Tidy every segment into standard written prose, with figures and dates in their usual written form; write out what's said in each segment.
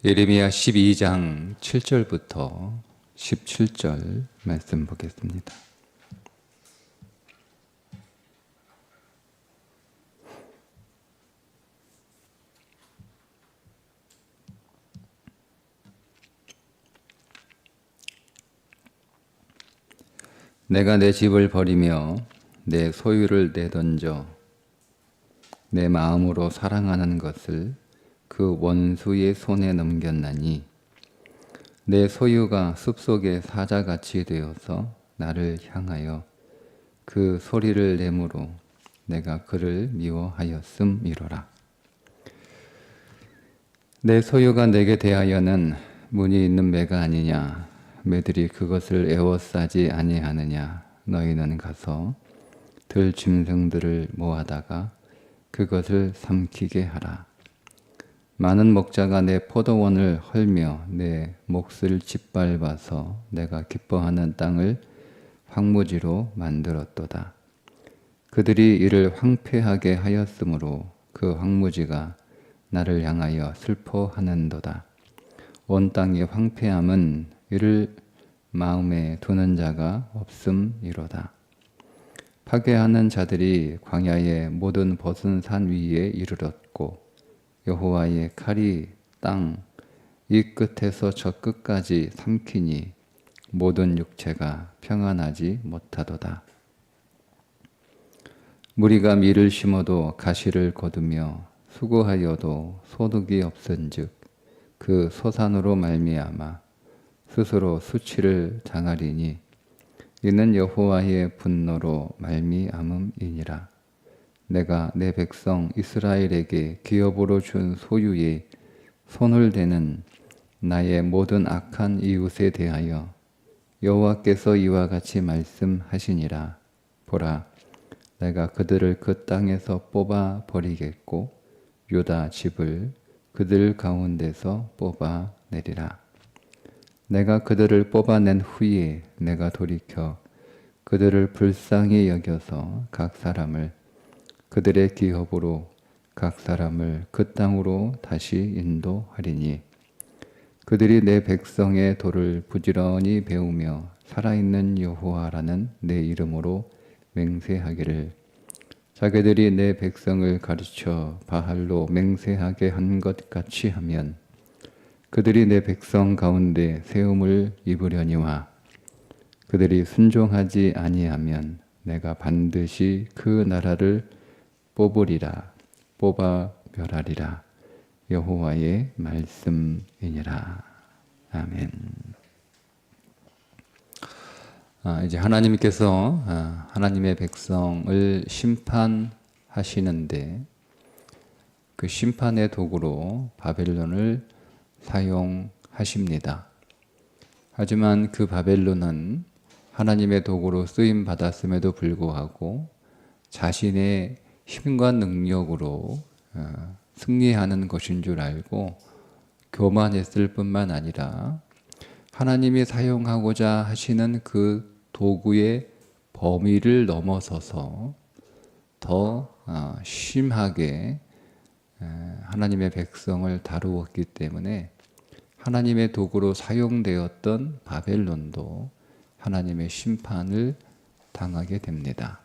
예레미야 12장 7절부터 17절 말씀 보겠습니다. 내가 내 집을 버리며 내 소유를 내던져 내 마음으로 사랑하는 것을 그 원수의 손에 넘겼나니 내 소유가 숲속의 사자같이 되어서 나를 향하여 그 소리를 내므로 내가 그를 미워하였음이로라. 내 소유가 내게 대하여는 문이 있는 매가 아니냐. 매들이 그것을 에워싸지 아니하느냐. 너희는 가서 들 짐승들을 모아다가 그것을 삼키게 하라. 많은 목자가 내 포도원을 헐며 내 몫을 짓밟아서 내가 기뻐하는 땅을 황무지로 만들었도다. 그들이 이를 황폐하게 하였으므로 그 황무지가 나를 향하여 슬퍼하는도다. 온 땅의 황폐함은 이를 마음에 두는 자가 없음이로다. 파괴하는 자들이 광야의 모든 벗은 산 위에 이르렀고 여호와의 칼이 땅 이 끝에서 저 끝까지 삼키니 모든 육체가 평안하지 못하도다. 무리가 밀을 심어도 가시를 거두며 수고하여도 소득이 없은즉 그 소산으로 말미암아 스스로 수치를 당하리니 이는 여호와의 분노로 말미암음이니라. 내가 내 백성 이스라엘에게 기업으로 준 소유에 손을 대는 나의 모든 악한 이웃에 대하여 여호와께서 이와 같이 말씀하시니라. 보라, 내가 그들을 그 땅에서 뽑아 버리겠고 유다 집을 그들 가운데서 뽑아 내리라. 내가 그들을 뽑아낸 후에 내가 돌이켜 그들을 불쌍히 여겨서 각 사람을 그들의 기업으로 각 사람을 그 땅으로 다시 인도하리니 그들이 내 백성의 도를 부지런히 배우며 살아있는 여호와라는 내 이름으로 맹세하기를 자기들이 내 백성을 가르쳐 바알로 맹세하게 한 것 같이 하면 그들이 내 백성 가운데 세움을 입으려니와 그들이 순종하지 아니하면 내가 반드시 그 나라를 뽑으리라. 뽑아 멸하리라. 여호와의 말씀이니라. 아멘. 이제 하나님께서 하나님의 백성을 심판하시는데 그 심판의 도구로 바벨론을 사용하십니다. 하지만 그 바벨론은 하나님의 도구로 쓰임 받았음에도 불구하고 자신의 힘과 능력으로 승리하는 것인 줄 알고 교만했을 뿐만 아니라 하나님이 사용하고자 하시는 그 도구의 범위를 넘어서서 더 심하게 하나님의 백성을 다루었기 때문에 하나님의 도구로 사용되었던 바벨론도 하나님의 심판을 당하게 됩니다.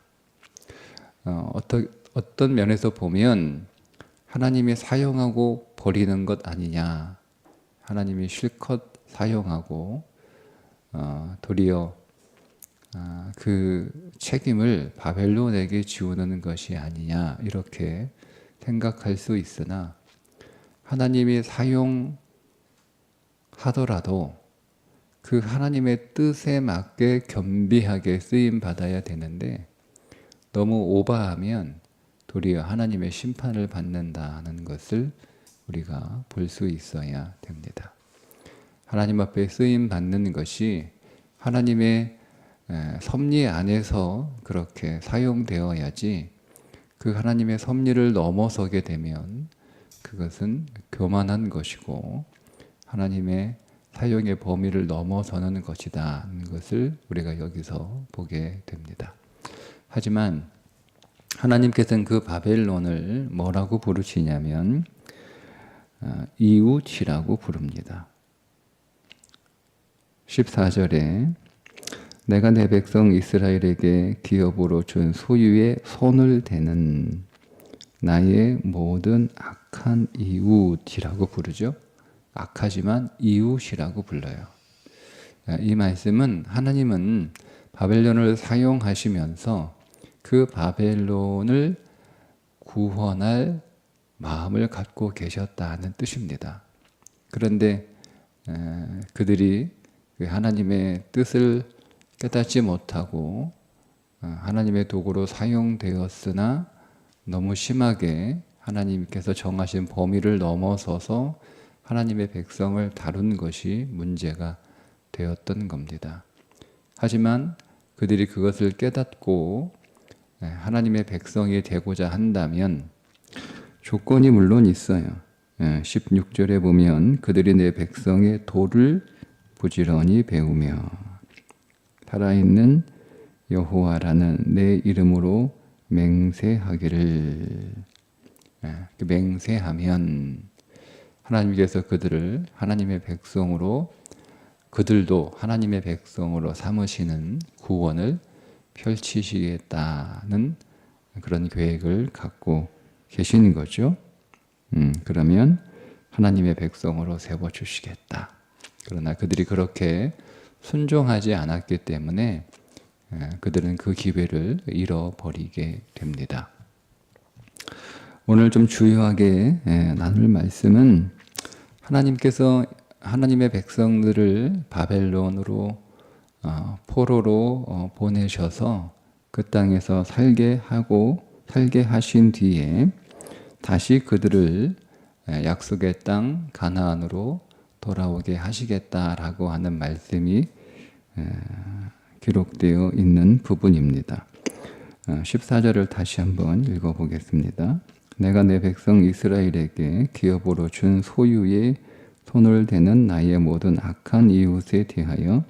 어떤 면에서 보면 하나님이 사용하고 버리는 것 아니냐. 하나님이 실컷 사용하고 도리어 그 책임을 바벨론에게 지우는 것이 아니냐 이렇게 생각할 수 있으나 하나님이 사용하더라도 그 하나님의 뜻에 맞게 겸비하게 쓰임 받아야 되는데 너무 오버하면 도리어 하나님의 심판을 받는다는 것을 우리가 볼 수 있어야 됩니다. 하나님 앞에 쓰임 받는 것이 하나님의 섭리 안에서 그렇게 사용되어야지 그 하나님의 섭리를 넘어서게 되면 그것은 교만한 것이고 하나님의 사용의 범위를 넘어서는 것이다 하는 것을 우리가 여기서 보게 됩니다. 하지만 하나님께서는 그 바벨론을 뭐라고 부르시냐면 이웃이라고 부릅니다. 14절에 내가 내 백성 이스라엘에게 기업으로 준 소유의 손을 대는 나의 모든 악한 이웃이라고 부르죠. 악하지만 이웃이라고 불러요. 이 말씀은 하나님은 바벨론을 사용하시면서 그 바벨론을 구원할 마음을 갖고 계셨다는 뜻입니다. 그런데 그들이 하나님의 뜻을 깨닫지 못하고 하나님의 도구로 사용되었으나 너무 심하게 하나님께서 정하신 범위를 넘어서서 하나님의 백성을 다룬 것이 문제가 되었던 겁니다. 하지만 그들이 그것을 깨닫고 하나님의 백성이 되고자 한다면 조건이 물론 있어요. 16절에 보면 그들이 내 백성의 도를 부지런히 배우며 살아있는 여호와라는 내 이름으로 맹세하기를. 맹세하면 하나님께서 그들을 하나님의 백성으로, 그들도 하나님의 백성으로 삼으시는 구원을 펼치시겠다는 그런 계획을 갖고 계신 거죠. 그러면 하나님의 백성으로 세워주시겠다. 그러나 그들이 그렇게 순종하지 않았기 때문에 그들은 그 기회를 잃어버리게 됩니다. 오늘 좀 주요하게 나눌 말씀은 하나님께서 하나님의 백성들을 바벨론으로 포로로 보내셔서 그 땅에서 살게 하신 뒤에 다시 그들을 약속의 땅 가나안으로 돌아오게 하시겠다라고 하는 말씀이 기록되어 있는 부분입니다. 14절을 다시 한번 읽어보겠습니다. 내가 내 백성 이스라엘에게 기업으로 준 소유의 손을 대는 나의 모든 악한 이웃에 대하여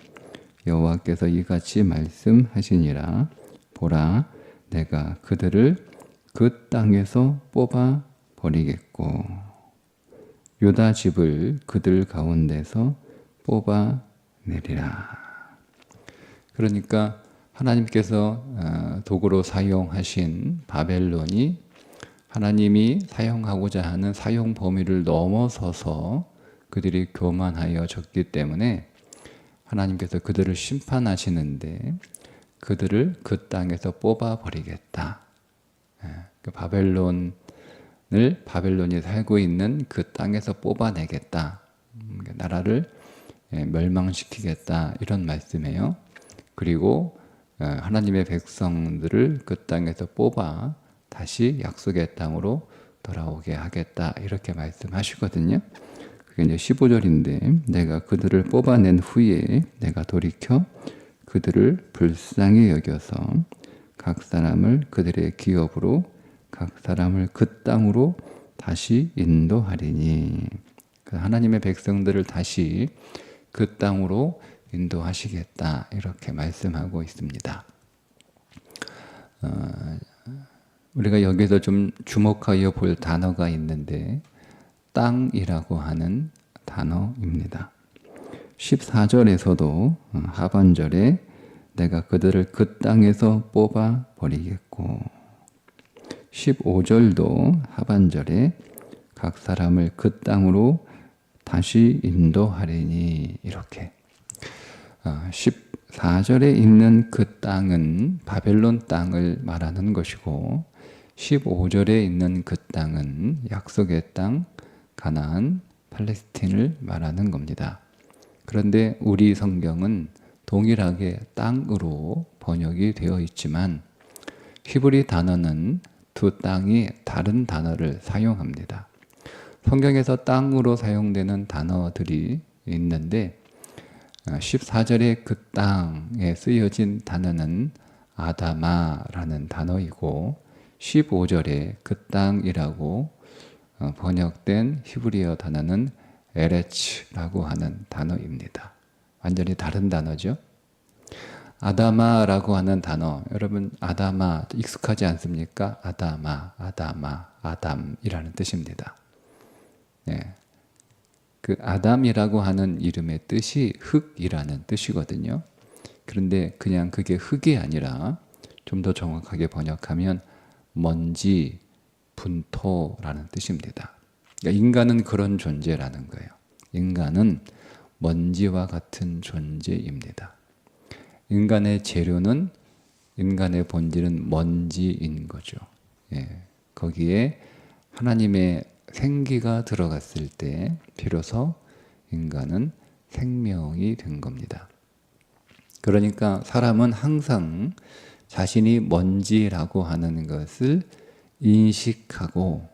여호와께서 이같이 말씀하시니라. 보라, 내가 그들을 그 땅에서 뽑아 버리겠고 유다 집을 그들 가운데서 뽑아 내리라. 그러니까 하나님께서 도구로 사용하신 바벨론이 하나님이 사용하고자 하는 사용 범위를 넘어서서 그들이 교만하여졌기 때문에 하나님께서 그들을 심판하시는데 그들을 그 땅에서 뽑아 버리겠다. 바벨론이 살고 있는 그 땅에서 뽑아내겠다. 나라를 멸망시키겠다. 이런 말씀이에요. 그리고 하나님의 백성들을 그 땅에서 뽑아 다시 약속의 땅으로 돌아오게 하겠다. 이렇게 말씀하시거든요. 그게 이제 15절인데 내가 그들을 뽑아낸 후에 내가 돌이켜 그들을 불쌍히 여겨서 각 사람을 그들의 기업으로 각 사람을 그 땅으로 다시 인도하리니. 하나님의 백성들을 다시 그 땅으로 인도하시겠다. 이렇게 말씀하고 있습니다. 우리가 여기서 좀 주목하여 볼 단어가 있는데 땅이라고 하는 단어입니다. 14절에서도 하반절에 내가 그들을 그 땅에서 뽑아 버리겠고 15절도 하반절에 각 사람을 그 땅으로 다시 인도하리니. 이렇게 14절에 있는 그 땅은 바벨론 땅을 말하는 것이고 15절에 있는 그 땅은 약속의 땅 가나안 팔레스틴을 말하는 겁니다. 그런데 우리 성경은 동일하게 땅으로 번역이 되어 있지만 히브리 단어는 두 땅이 다른 단어를 사용합니다. 성경에서 땅으로 사용되는 단어들이 있는데 14절에 그 땅에 쓰여진 단어는 아다마라는 단어이고 15절에 그 땅이라고 번역된 히브리어 단어는 에레츠라고 하는 단어입니다. 완전히 다른 단어죠. 아다마라고 하는 단어, 여러분 아다마 익숙하지 않습니까? 아담이라는 뜻입니다. 그 아담이라고 하는 이름의 뜻이 흙이라는 뜻이거든요. 그런데 그냥 그게 흙이 아니라 좀 더 정확하게 번역하면 먼지, 분토라는 뜻입니다. 그러니까 인간은 그런 존재라는 거예요. 인간은 먼지와 같은 존재입니다. 인간의 재료는, 인간의 본질은 먼지인 거죠. 예, 거기에 하나님의 생기가 들어갔을 때 비로소 인간은 생명이 된 겁니다. 그러니까 사람은 항상 자신이 먼지라고 하는 것을 인식하고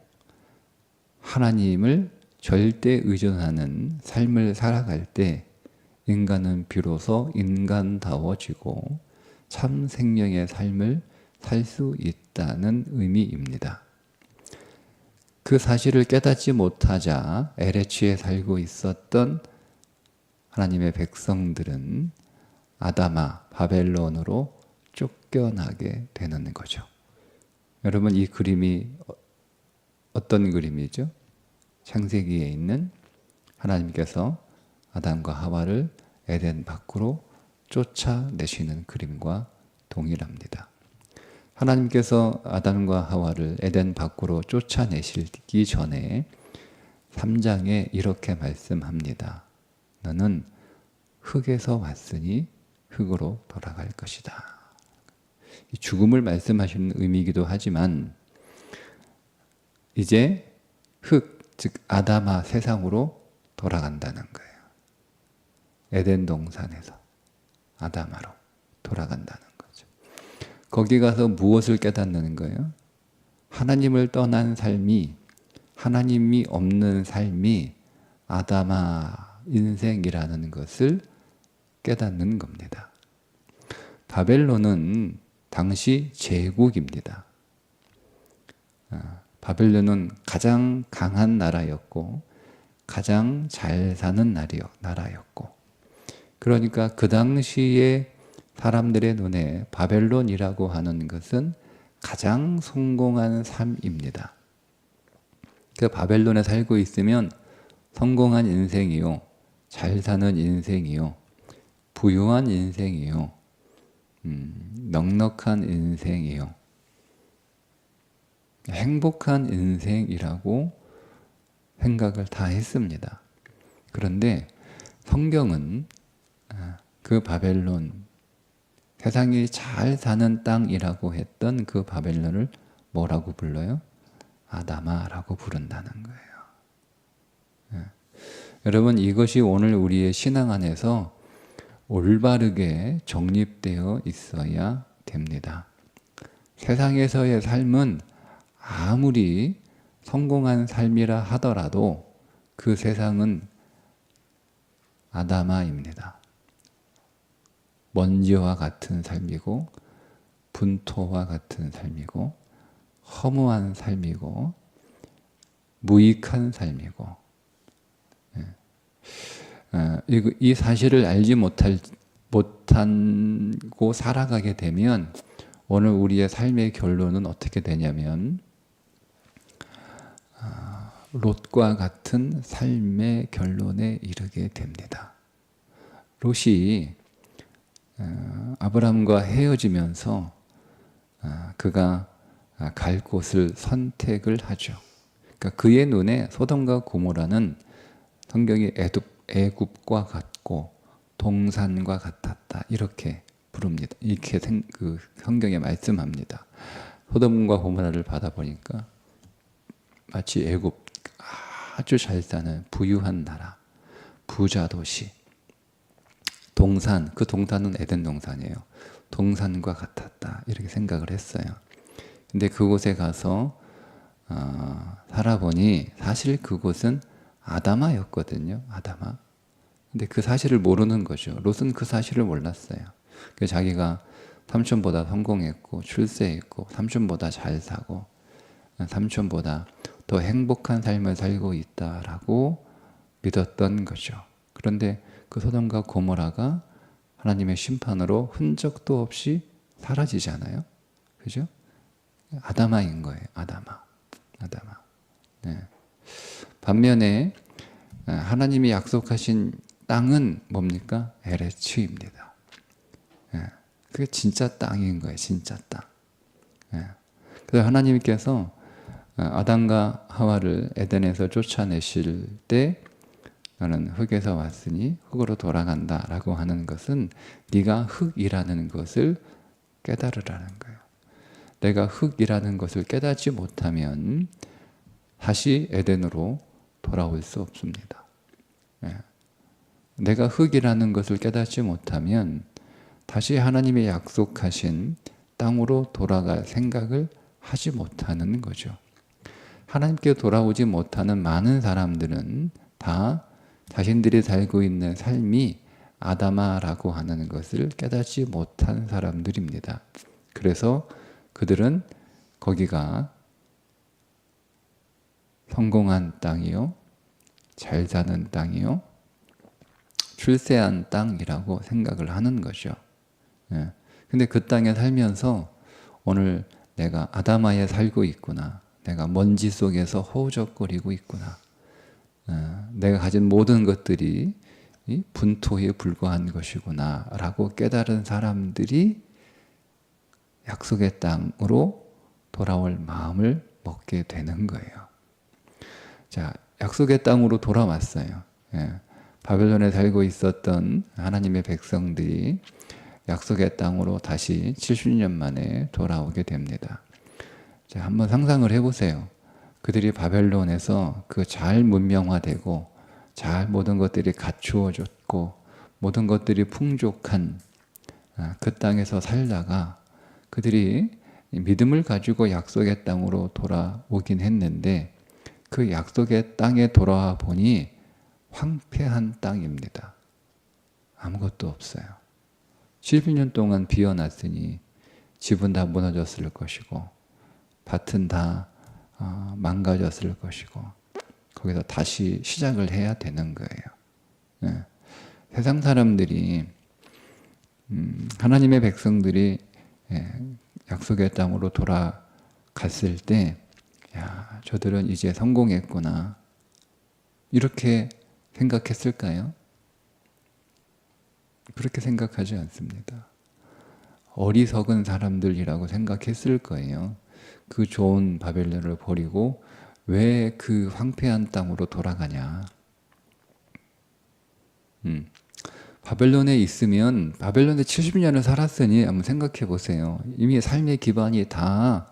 하나님을 절대 의존하는 삶을 살아갈 때 인간은 비로소 인간다워지고 참 생명의 삶을 살 수 있다는 의미입니다. 그 사실을 깨닫지 못하자 에레치에 살고 있었던 하나님의 백성들은 아다마, 바벨론으로 쫓겨나게 되는 거죠. 여러분, 이 그림이 어떤 그림이죠? 창세기에 있는 하나님께서 아담과 하와를 에덴 밖으로 쫓아내시는 그림과 동일합니다. 하나님께서 아담과 하와를 에덴 밖으로 쫓아내시기 전에 3장에 이렇게 말씀합니다. 너는 흙에서 왔으니 흙으로 돌아갈 것이다. 죽음을 말씀하시는 의미이기도 하지만 이제 흙, 즉 아담아 세상으로 돌아간다는 거예요. 에덴 동산에서 아담아로 돌아간다는 거죠. 거기 가서 무엇을 깨닫는 거예요? 하나님을 떠난 삶이, 하나님이 없는 삶이 아담아 인생이라는 것을 깨닫는 겁니다. 바벨론은 당시 제국입니다. 바벨론은 가장 강한 나라였고 가장 잘 사는 나라였고, 그러니까 그 당시에 사람들의 눈에 바벨론이라고 하는 것은 가장 성공한 삶입니다. 그 바벨론에 살고 있으면 성공한 인생이요, 잘 사는 인생이요, 부유한 인생이요, 넉넉한 인생이요, 행복한 인생이라고 생각을 다 했습니다. 그런데 성경은 그 바벨론, 세상이 잘 사는 땅이라고 했던 그 바벨론을 뭐라고 불러요? 아다마라고 부른다는 거예요. 여러분, 이것이 오늘 우리의 신앙 안에서 올바르게 정립되어 있어야 됩니다. 세상에서의 삶은 아무리 성공한 삶이라 하더라도 그 세상은 아다마입니다. 먼지와 같은 삶이고 분토와 같은 삶이고 허무한 삶이고 무익한 삶이고, 이 사실을 알지 못하고 살아가게 되면 오늘 우리의 삶의 결론은 어떻게 되냐면 롯과 같은 삶의 결론에 이르게 됩니다. 롯이 아브라함과 헤어지면서 그가 갈 곳을 선택을 하죠. 그러니까 그의 눈에 소돔과 고모라는 성경이 애굽과 같고 동산과 같았다, 이렇게 부릅니다. 이렇게 성경에 말씀합니다. 소돔과 고모라를 받아보니까 마치 애굽, 아주 잘 사는 부유한 나라, 부자 도시, 동산, 그 동산은 에덴 동산이에요. 동산과 같았다, 이렇게 생각을 했어요. 근데 그곳에 가서 살아보니 사실 그곳은 아다마였거든요. 아다마. 근데 그 사실을 모르는 거죠. 롯은 그 사실을 몰랐어요. 그래서 자기가 삼촌보다 성공했고 출세했고 삼촌보다 잘 사고 삼촌보다 더 행복한 삶을 살고 있다라고 믿었던 거죠. 그런데 그 소돔과 고모라가 하나님의 심판으로 흔적도 없이 사라지잖아요. 그죠? 아다마인 거예요. 아다마. 네. 반면에 하나님이 약속하신 땅은 뭡니까? 에레츠입니다. 그게 진짜 땅인 거예요. 진짜 땅. 그래서 하나님께서 아담과 하와를 에덴에서 쫓아내실 때 너는 흙에서 왔으니 흙으로 돌아간다 라고 하는 것은 네가 흙이라는 것을 깨달으라는 거예요. 내가 흙이라는 것을 깨닫지 못하면 다시 에덴으로 돌아올 수 없습니다. 내가 흙이라는 것을 깨닫지 못하면 다시 하나님의 약속하신 땅으로 돌아갈 생각을 하지 못하는 거죠. 하나님께 돌아오지 못하는 많은 사람들은 다 자신들이 살고 있는 삶이 아담아라고 하는 것을 깨닫지 못한 사람들입니다. 그래서 그들은 거기가 성공한 땅이요, 잘 사는 땅이요, 출세한 땅이라고 생각을 하는 거죠. 근데 그 땅에 살면서 오늘 내가 아담아에 살고 있구나, 내가 먼지 속에서 허우적거리고 있구나, 내가 가진 모든 것들이 분토에 불과한 것이구나 라고 깨달은 사람들이 약속의 땅으로 돌아올 마음을 먹게 되는 거예요. 자, 약속의 땅으로 돌아왔어요. 바벨론에 살고 있었던 하나님의 백성들이 약속의 땅으로 다시 70년 만에 돌아오게 됩니다. 자, 한번 상상을 해보세요. 그들이 바벨론에서 그 잘 문명화되고 잘 모든 것들이 갖추어졌고 모든 것들이 풍족한 그 땅에서 살다가 그들이 믿음을 가지고 약속의 땅으로 돌아오긴 했는데 그 약속의 땅에 돌아와 보니 황폐한 땅입니다. 아무것도 없어요. 70년 동안 비어놨으니 집은 다 무너졌을 것이고 밭은 다 망가졌을 것이고 거기서 다시 시작을 해야 되는 거예요. 세상 사람들이 하나님의 백성들이 약속의 땅으로 돌아갔을 때 야, 저들은 이제 성공했구나 이렇게 생각했을까요? 그렇게 생각하지 않습니다. 어리석은 사람들이라고 생각했을 거예요. 그 좋은 바벨론을 버리고 왜 그 황폐한 땅으로 돌아가냐. 바벨론에 있으면 바벨론에 70년을 살았으니 한번 생각해 보세요. 이미 삶의 기반이 다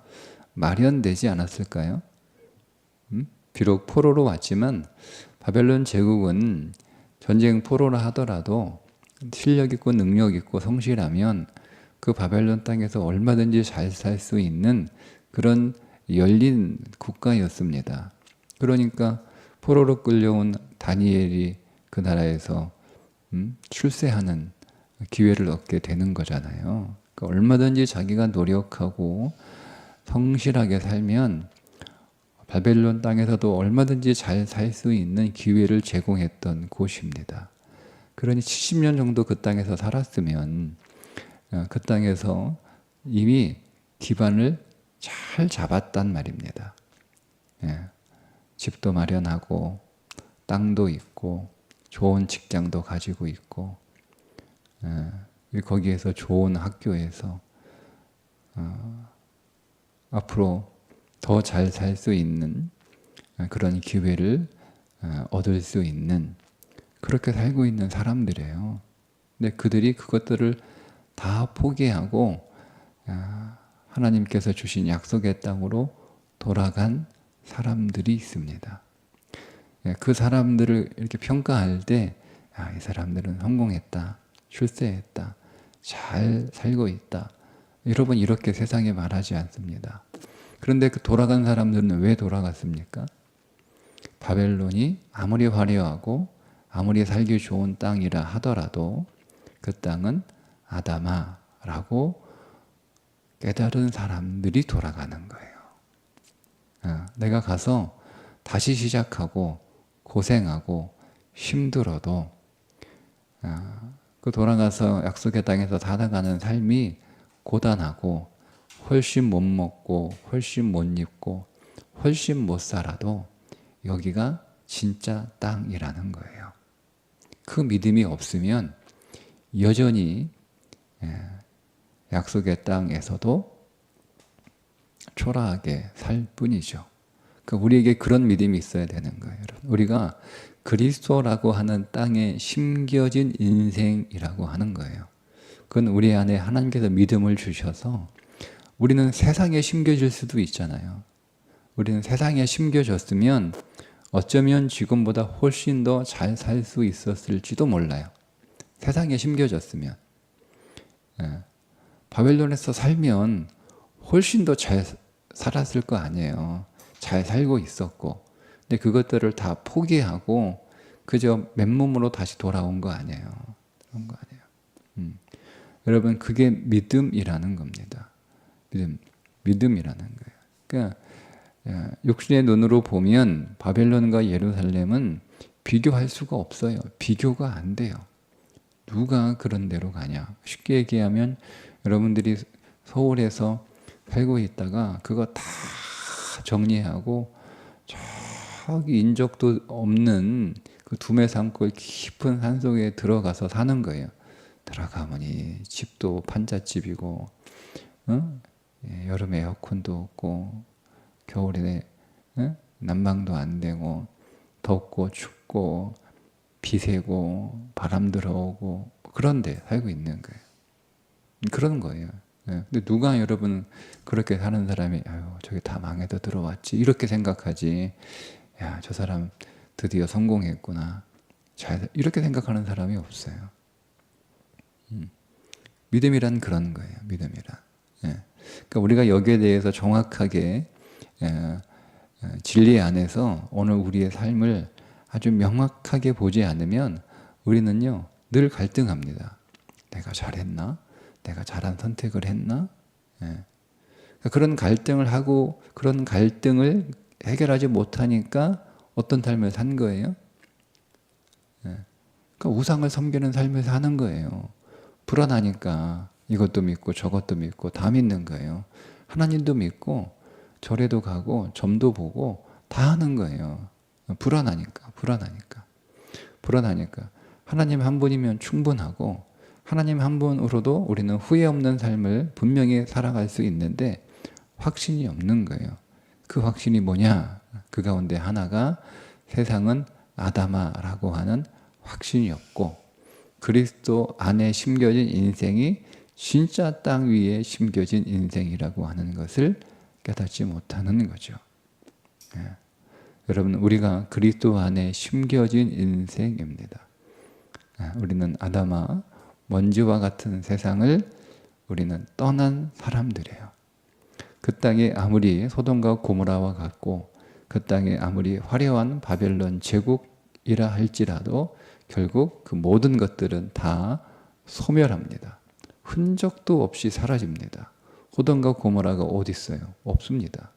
마련되지 않았을까요? 비록 포로로 왔지만 바벨론 제국은 전쟁 포로라 하더라도 실력 있고 능력 있고 성실하면 그 바벨론 땅에서 얼마든지 잘 살 수 있는 그런 열린 국가였습니다. 그러니까 포로로 끌려온 다니엘이 그 나라에서 출세하는 기회를 얻게 되는 거잖아요. 그러니까 얼마든지 자기가 노력하고 성실하게 살면 바벨론 땅에서도 얼마든지 잘 살 수 있는 기회를 제공했던 곳입니다. 그러니 70년 정도 그 땅에서 살았으면 그 땅에서 이미 기반을 잘 잡았단 말입니다. 집도 마련하고 땅도 있고 좋은 직장도 가지고 있고 거기에서 좋은 학교에서 앞으로 더 잘 살 수 있는 그런 기회를 얻을 수 있는 그렇게 살고 있는 사람들이에요. 근데 그들이 그것들을 다 포기하고 하나님께서 주신 약속의 땅으로 돌아간 사람들이 있습니다. 그 사람들을 이렇게 평가할 때, 이 사람들은 성공했다, 출세했다, 잘 살고 있다. 여러분 이렇게 세상에 말하지 않습니다. 그런데 그 돌아간 사람들은 왜 돌아갔습니까? 바벨론이 아무리 화려하고 아무리 살기 좋은 땅이라 하더라도 그 땅은 아담아라고 깨달은 사람들이 돌아가는 거예요. 내가 가서 다시 시작하고 고생하고 힘들어도 그 돌아가서 약속의 땅에서 살아가는 삶이 고단하고 훨씬 못 먹고 훨씬 못 입고 훨씬 못 살아도 여기가 진짜 땅이라는 거예요. 그 믿음이 없으면 여전히 약속의 땅에서도 초라하게 살 뿐이죠. 그러니까 우리에게 그런 믿음이 있어야 되는 거예요. 여러분. 우리가 그리스도라고 하는 땅에 심겨진 인생이라고 하는 거예요. 그건 우리 안에 하나님께서 믿음을 주셔서 우리는 세상에 심겨질 수도 있잖아요. 우리는 세상에 심겨졌으면 어쩌면 지금보다 훨씬 더 잘 살 수 있었을지도 몰라요. 세상에 심겨졌으면. 바벨론에서 살면 훨씬 더 잘 살았을 거 아니에요. 잘 살고 있었고. 근데 그것들을 다 포기하고 그저 맨몸으로 다시 돌아온 거 아니에요. 그런 거 아니에요. 여러분, 그게 믿음이라는 겁니다. 믿음이라는 거예요. 그러니까 육신의 눈으로 보면 바벨론과 예루살렘은 비교할 수가 없어요. 비교가 안 돼요. 누가 그런 데로 가냐? 쉽게 얘기하면 여러분들이 서울에서 살고 있다가 그거 다 정리하고 저기 인적도 없는 그 두메산골 깊은 산속에 들어가서 사는 거예요. 들어가보니 집도 판잣집이고, 여름에 에어컨도 없고, 겨울에 난방도 안 되고, 덥고 춥고 비 새고 바람 들어오고 그런데 살고 있는 거예요. 그런 거예요. 근데 누가 여러분 그렇게 사는 사람이 아유 저기 다 망해도 들어왔지 이렇게 생각하지. 야, 저 사람 드디어 성공했구나. 이렇게 생각하는 사람이 없어요. 믿음이란 그런 거예요. 믿음이란. 그러니까 우리가 여기에 대해서 정확하게 진리 안에서 오늘 우리의 삶을 아주 명확하게 보지 않으면 우리는요 늘 갈등합니다. 내가 잘했나? 내가 잘한 선택을 했나? 그러니까 그런 갈등을 하고 그런 갈등을 해결하지 못하니까 어떤 삶을 산 거예요? 그러니까 우상을 섬기는 삶을 사는 거예요. 불안하니까 이것도 믿고 저것도 믿고 다 믿는 거예요. 하나님도 믿고 절에도 가고 점도 보고 다 하는 거예요. 불안하니까. 하나님 한 분이면 충분하고 하나님 한 분으로도 우리는 후회 없는 삶을 분명히 살아갈 수 있는데 확신이 없는 거예요. 그 확신이 뭐냐? 그 가운데 하나가 세상은 아담아라고 하는 확신이 없고 그리스도 안에 심겨진 인생이 진짜 땅 위에 심겨진 인생이라고 하는 것을 깨닫지 못하는 거죠. 여러분, 우리가 그리스도 안에 심겨진 인생입니다. 우리는 아담아, 먼지와 같은 세상을 우리는 떠난 사람들이에요. 그 땅이 아무리 소돔과 고모라와 같고 그 땅이 아무리 화려한 바벨론 제국이라 할지라도 결국 그 모든 것들은 다 소멸합니다. 흔적도 없이 사라집니다. 소돔과 고모라가 어디 있어요? 없습니다.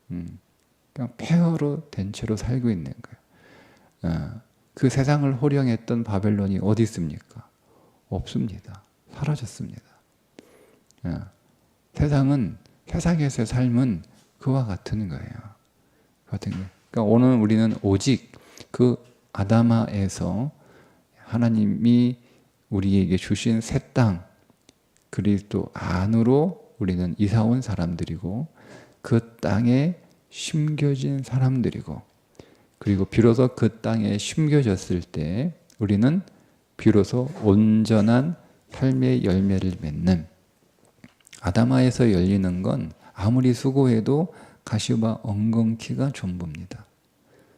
그냥 폐허로 된 채로 살고 있는 거예요. 그 세상을 호령했던 바벨론이 어디 있습니까? 없습니다. 사라졌습니다. 세상에서의 삶은 그와 같은 거예요. 그러니까 오늘 우리는 오직 그 아담아에서 하나님이 우리에게 주신 새 땅, 그리스도 안으로 우리는 이사 온 사람들이고 그 땅에 심겨진 사람들이고 그리고 비로소 그 땅에 심겨졌을 때 우리는 비로소 온전한 삶의 열매를 맺는 아담아에서 열리는 건 아무리 수고해도 가시와 엉겅퀴가 전부입니다.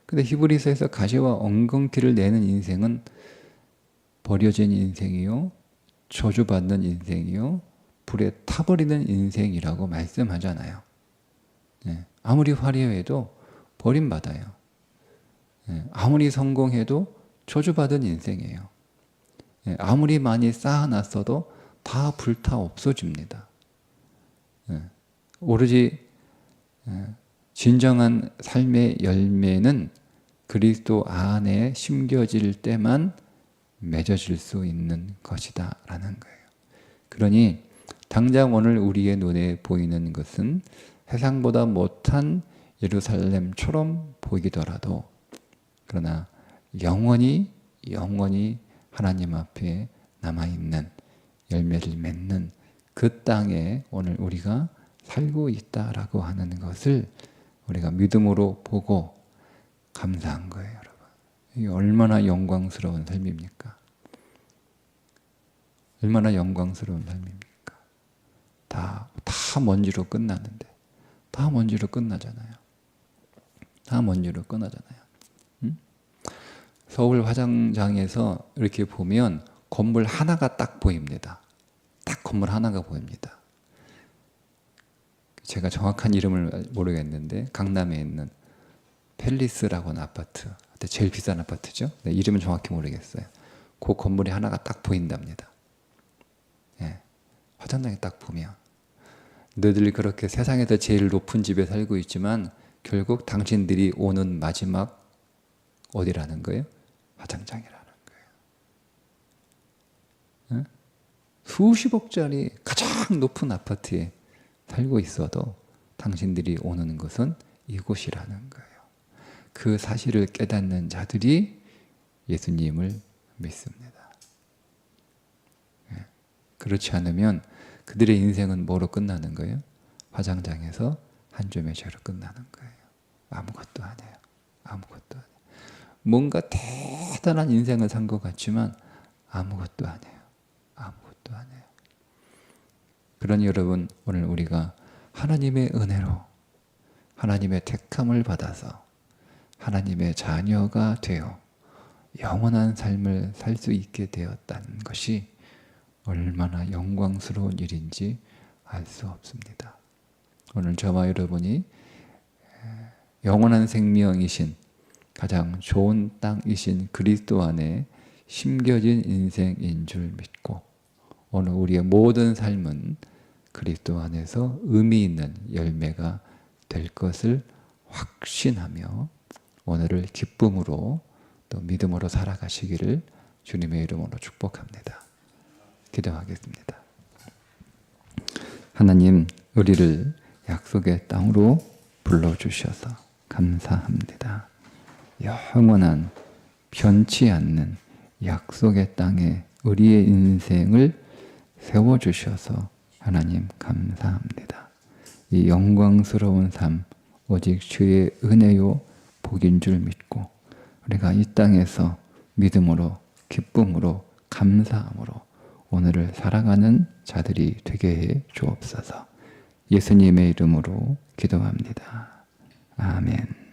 근데 히브리서에서 가시와 엉겅퀴를 내는 인생은 버려진 인생이요, 저주받는 인생이요, 불에 타버리는 인생이라고 말씀하잖아요. 아무리 화려해도 버림받아요. 아무리 성공해도 저주받은 인생이에요. 아무리 많이 쌓아놨어도 다 불타 없어집니다. 오로지 진정한 삶의 열매는 그리스도 안에 심겨질 때만 맺어질 수 있는 것이다 라는 거예요. 그러니 당장 오늘 우리의 눈에 보이는 것은 세상보다 못한 예루살렘처럼 보이더라도 그러나 영원히 하나님 앞에 남아있는 열매를 맺는 그 땅에 오늘 우리가 살고 있다라고 하는 것을 우리가 믿음으로 보고 감사한 거예요, 여러분. 이게 얼마나 영광스러운 삶입니까? 얼마나 영광스러운 삶입니까? 다 먼지로 끝나는데, 다 먼지로 끝나잖아요. 다 먼지로 끝나잖아요. 서울 화장장에서 이렇게 보면 건물 하나가 딱 보입니다. 딱 건물 하나가 보입니다. 제가 정확한 이름을 모르겠는데 강남에 있는 팰리스라고 하는 아파트, 제일 비싼 아파트죠. 네, 이름은 정확히 모르겠어요. 그 건물이 하나가 딱 보인답니다. 예, 화장장에 딱 보면 너희들 그렇게 세상에서 제일 높은 집에 살고 있지만 결국 당신들이 오는 마지막 어디라는 거예요? 화장장이라는 거예요. 예? 수십억짜리 가장 높은 아파트에 살고 있어도 당신들이 오는 것은 이곳이라는 거예요. 그 사실을 깨닫는 자들이 예수님을 믿습니다. 예. 그렇지 않으면 그들의 인생은 뭐로 끝나는 거예요? 화장장에서 한 줌의 죄로 끝나는 거예요. 아무것도 안 해요. 아무것도 안 해요. 뭔가 대단한 인생을 산 것 같지만 아무것도 안 해요. 아무것도 안 해요. 그러니 여러분, 오늘 우리가 하나님의 은혜로 하나님의 택함을 받아서 하나님의 자녀가 되어 영원한 삶을 살 수 있게 되었다는 것이 얼마나 영광스러운 일인지 알 수 없습니다. 오늘 저와 여러분이 영원한 생명이신 가장 좋은 땅이신 그리스도 안에 심겨진 인생인 줄 믿고 오늘 우리의 모든 삶은 그리스도 안에서 의미 있는 열매가 될 것을 확신하며 오늘을 기쁨으로 또 믿음으로 살아가시기를 주님의 이름으로 축복합니다. 기도하겠습니다. 하나님, 우리를 약속의 땅으로 불러주셔서 감사합니다. 영원한 변치 않는 약속의 땅에 우리의 인생을 세워주셔서 하나님 감사합니다. 이 영광스러운 삶 오직 주의 은혜요 복인 줄 믿고 우리가 이 땅에서 믿음으로 기쁨으로 감사함으로 오늘을 살아가는 자들이 되게 해 주옵소서. 예수님의 이름으로 기도합니다. 아멘.